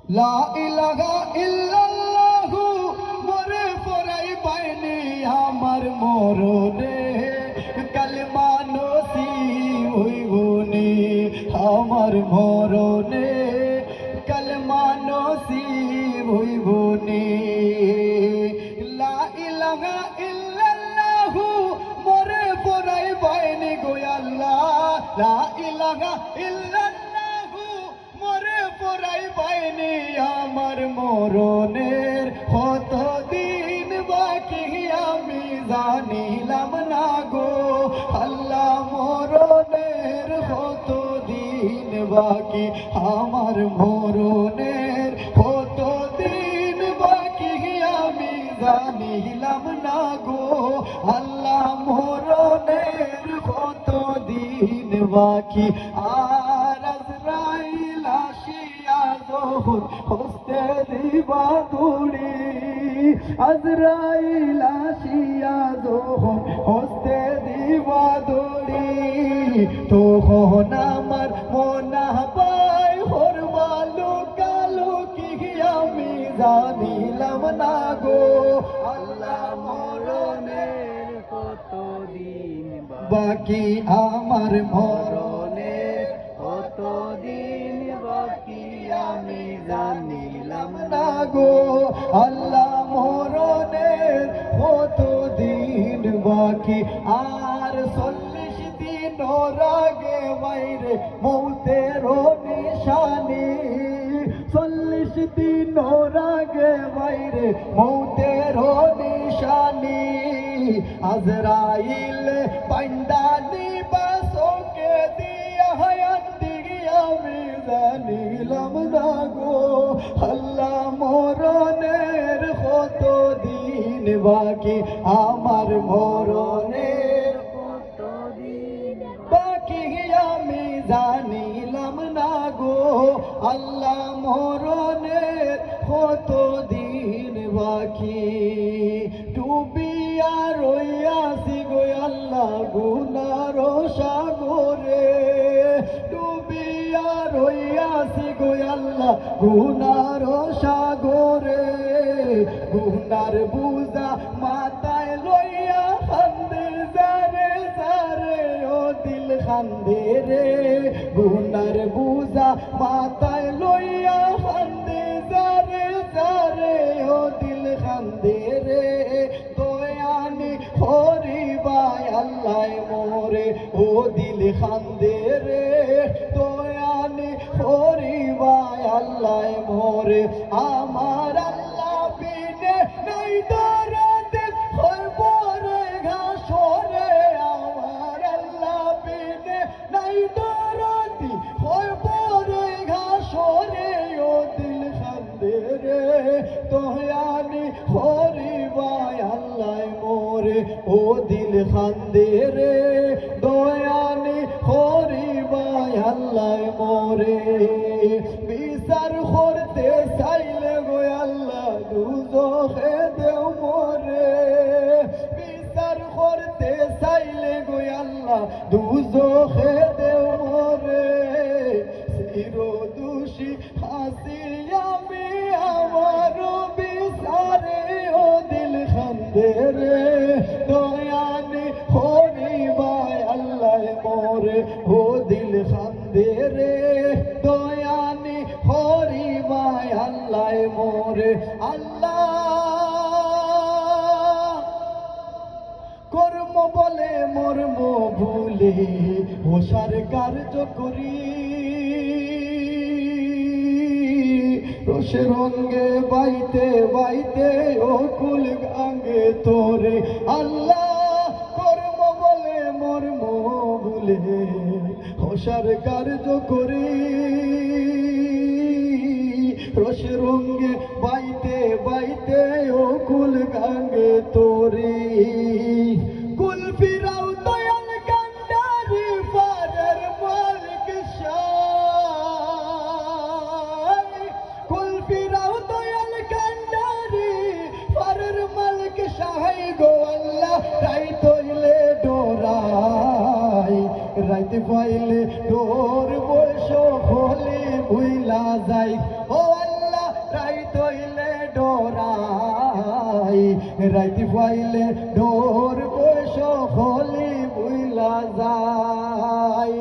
লা ইলাহা ইল্লাল্লাহু মরে পড়াই বাইনি আমার মরণে কালেমা নসিব হইবনি আমার মরণে কালেমা নসিব হইবনি লা ইলাহা ইল্লাল্লাহু মরে পড়াই বাইনি গো আল্লাহ লা ইলাহা ইল্লাল্লাহু মরে পড়াই বাইনি আমার মরণের কতদিন বাকি আমি জানিলাম না গো আল্লাহ মরণের কতদিন বাকি আমার মরণের কতদিন বাকি আমি জানিলাম না গো আল্লাহ মরণের কতদিন বাকি আর আজরাইল আসিয়া যখন হস্তে দিবা দৌড়ি আজরাইল আসিয়া যখন হস্তে দিবা দৌড়ি তখন আমার মনা পাই হরমালো কালো কি আমি জানিলাম না গো আল্লাহ মরণের কতদিন বাকি আমার মরণের কতদিন বাকি আমি জানিলাম না গো আল্লাহ মরণের কতদিন বাকি আর 40 দিন আগে বাইরে মৌতের নিশানি 40 দিন আগে বাইরে মৌতের নিশানি আজরাইল পান্ডানি বাসোকে দিয়া হায়াত দিয়া আমি জানিলাম না গো আল্লাহ মরণের কতদিন বাকি আমার মরণের কতদিন বাকি আমি জানিলাম না গো আল্লাহ মরণের কতদিন বাকি ডুবিয়া রইয়াছি গো আল্লাহ গুনার সাগরে ডুবিয়া রইয়াছি গো আল্লাহ গুনার সাগরে গুনার বুঝা মাথায় লইয়া খান্দে যারে যারে ও দিল খান্দে রে গুনার বুঝা মাথায় লইয়া খান্দে যারে যারে ও দিল খান্দে রে দয়ানি হরিবাই আল্লাহ মোরে ও দিল খান্দে রে দয়ানি হরিবাই আল্লাহ মোরে আমার আল্লাহ বিনে নাই দরদে হইব রে ঘাসরে আমার আল্লাহ বিনে নাই দরদি হইব রে ঘাসরে ও দিল খান্দে রে দয়ানি হরিবাই আল্লাহ মোরে ও দিল খান্দে রে দয়ানি হরিবাই আল্লাহ মোরে বিচার করতে চাইলে গো আল্লাহ দুজখে দেও মোরে বিচার করতে চাইলে গো আল্লাহ দুজখে দেও মোরে চির দোষী হাসি আমি আমার বিচারে ও দিল খান্দে রে দয়ানি হরিবাই আল্লাহ মোরে ও দিল খান্দে রে দয়ানি হরিবাই আল্লাহ মোরে আল্লাহ কর্ম বলে মর্ম ভুলে ওষার কার্য করি রসে রঙ্গে বাইতে বাইতে ও কুল গাঙ্গে তোরে আল্লাহ কর্ম বলে মর্ম ভুলে ওষার কার্য করি রসে রঙ্গে বাইতে বাইতে ও কুল গাঙ্গে তোরে কুল ফিরাও দয়াল কান্ডারি পারের মালিক শাহ কুল ফিরাও দয়াল কান্ডারি পারের মালিক শাহ গো আল্লাহ তাই তৈলে ডোরাই রাইতে পাইলে ডোর বৈশ হলে ভুইলা যাই ও আল্লাহ রাইত হইলে ডোরাই রাইতি পাইলে ডোর বৈশ হলি বুইলা যায়